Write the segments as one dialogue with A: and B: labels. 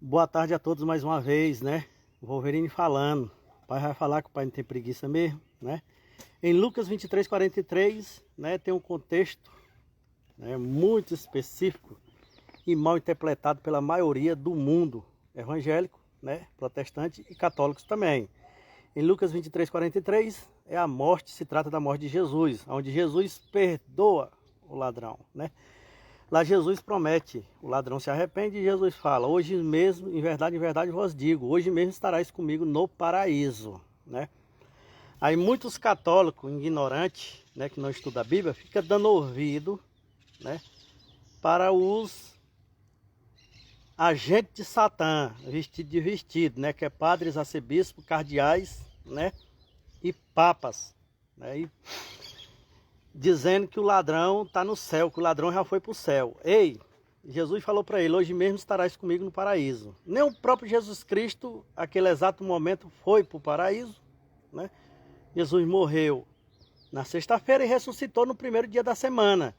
A: Boa tarde a todos mais uma vez, né? Wolverine falando. O pai vai falar que o pai não tem preguiça mesmo, né? Em Lucas 23:43, né, tem um contexto, né, muito específico e mal interpretado pela maioria do mundo evangélico, né, protestante e católicos também. Em Lucas 23:43 é a morte, se trata da morte de Jesus, onde Jesus perdoa o ladrão, né? Lá Jesus promete, o ladrão se arrepende e Jesus fala: hoje mesmo, em verdade vos digo, hoje mesmo estarás comigo no paraíso, né? Aí muitos católicos ignorantes, né, que não estudam a Bíblia, fica dando ouvido, né, para os agentes de Satã, vestido, né, que é padres, arcebispos, cardeais, né, e papas, né, e dizendo que o ladrão está no céu, que o ladrão já foi para o céu. Ei, Jesus falou para ele: hoje mesmo estarás comigo no paraíso. Nem o próprio Jesus Cristo, aquele exato momento, foi para o paraíso, né? Jesus morreu na sexta-feira e ressuscitou no primeiro dia da semana,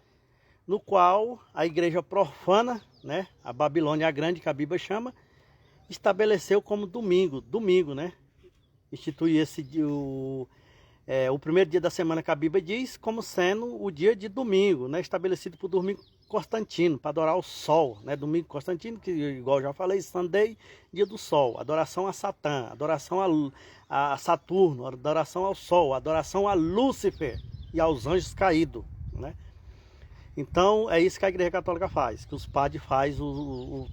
A: no qual a igreja profana, né, a Babilônia Grande, que a Bíblia chama, estabeleceu como domingo, né? Institui esse dia, o primeiro dia da semana que a Bíblia diz, como sendo o dia de domingo, né, estabelecido por domingo Constantino, para adorar o sol, né, domingo Constantino, que igual já falei, Sunday, dia do sol, adoração a Satã, adoração a Saturno, adoração ao sol, adoração a Lúcifer e aos anjos caídos, né. Então é isso que a Igreja Católica faz, que os padres fazem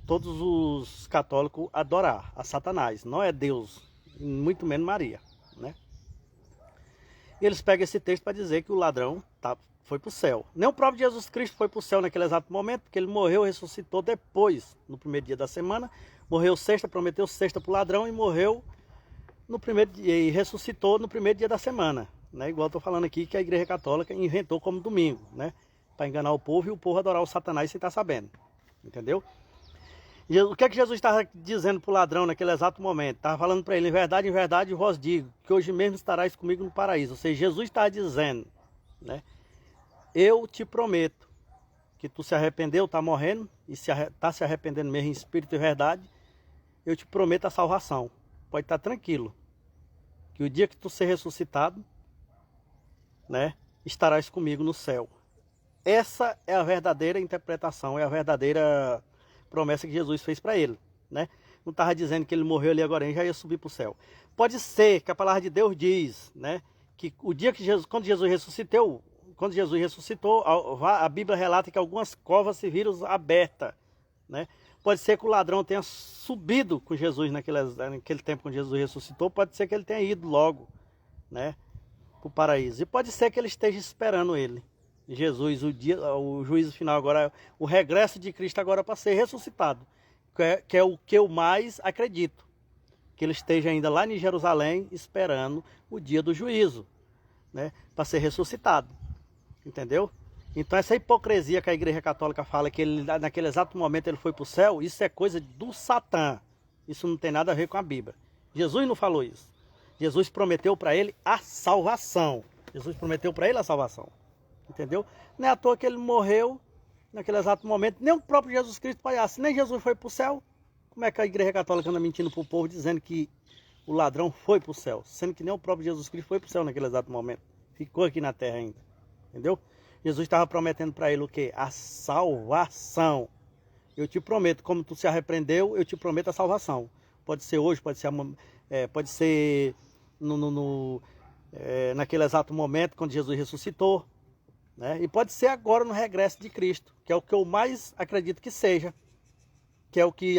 A: todos os católicos adorar a Satanás, não é Deus, muito menos Maria, né. E eles pegam esse texto para dizer que o ladrão foi para o céu. Nem o próprio Jesus Cristo foi para o céu naquele exato momento, porque ele morreu e ressuscitou depois, no primeiro dia da semana. Morreu sexta, prometeu sexta para o ladrão e morreu no primeiro dia, e ressuscitou no primeiro dia da semana. Né? Igual eu estou falando aqui que a Igreja Católica inventou como domingo, né? Para enganar o povo e o povo adorar o Satanás sem estar sabendo. Entendeu? O que é que Jesus estava dizendo para o ladrão naquele exato momento? Estava falando para ele: em verdade vos digo, que hoje mesmo estarás comigo no paraíso. Ou seja, Jesus estava dizendo, né? Eu te prometo que tu se arrependeu, está morrendo, e está se arrependendo mesmo em espírito e verdade, eu te prometo a salvação. Pode estar tranquilo, que o dia que tu ser ressuscitado, né, estarás comigo no céu. Essa é a verdadeira interpretação, é a verdadeira promessa que Jesus fez para ele, né? Não estava dizendo que ele morreu ali agora e já ia subir para o céu. Pode ser que a palavra de Deus diz, né, que o dia que Jesus, quando Jesus ressuscitou, a Bíblia relata que algumas covas se viram abertas, né? Pode ser que o ladrão tenha subido com Jesus naquele tempo quando Jesus ressuscitou, pode ser que ele tenha ido logo, né, para o paraíso. E pode ser que ele esteja esperando ele. Jesus, o juízo final agora, o regresso de Cristo agora para ser ressuscitado, que é o que eu mais acredito, que ele esteja ainda lá em Jerusalém esperando o dia do juízo, né, para ser ressuscitado, entendeu? Então essa hipocrisia que a Igreja Católica fala que ele, naquele exato momento ele foi para o céu, isso é coisa do Satã, isso não tem nada a ver com a Bíblia. Jesus não falou isso. Jesus prometeu para ele a salvação. Jesus prometeu para ele a salvação. Entendeu? Não é à toa que ele morreu naquele exato momento. Nem o próprio Jesus Cristo palhaço, nem Jesus foi para o céu. Como é que a Igreja Católica anda mentindo para o povo dizendo que o ladrão foi para o céu? Sendo que nem o próprio Jesus Cristo foi para o céu naquele exato momento. Ficou aqui na terra ainda. Entendeu? Jesus estava prometendo para ele o quê? A salvação. Eu te prometo, como tu se arrependeu, eu te prometo a salvação. Pode ser hoje, pode ser naquele exato momento quando Jesus ressuscitou. Né? E pode ser agora no regresso de Cristo, que é o que eu mais acredito que seja, que é o que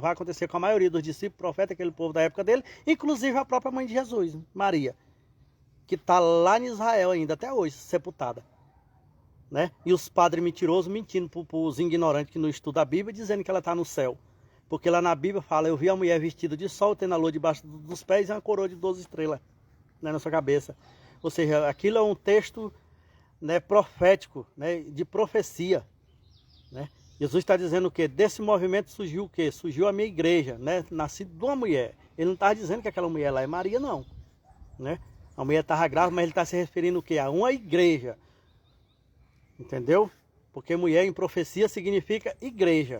A: vai acontecer com a maioria dos discípulos, profetas, aquele povo da época dele, inclusive a própria mãe de Jesus, Maria, que está lá em Israel ainda, até hoje, sepultada. Né? E os padres mentirosos mentindo para os ignorantes que não estudam a Bíblia, dizendo que ela está no céu. Porque lá na Bíblia fala: eu vi a mulher vestida de sol, tendo a lua debaixo dos pés e uma coroa de 12 estrelas, né, na sua cabeça. Ou seja, aquilo é um texto, né, profético, né, de profecia, né? Jesus está dizendo o quê? Desse movimento surgiu o quê? Surgiu a minha igreja, né, nascido de uma mulher. Ele não está dizendo que aquela mulher lá é Maria, não, né? A mulher estava grávida, mas ele está se referindo o quê? A uma igreja, entendeu? Porque mulher em profecia significa igreja.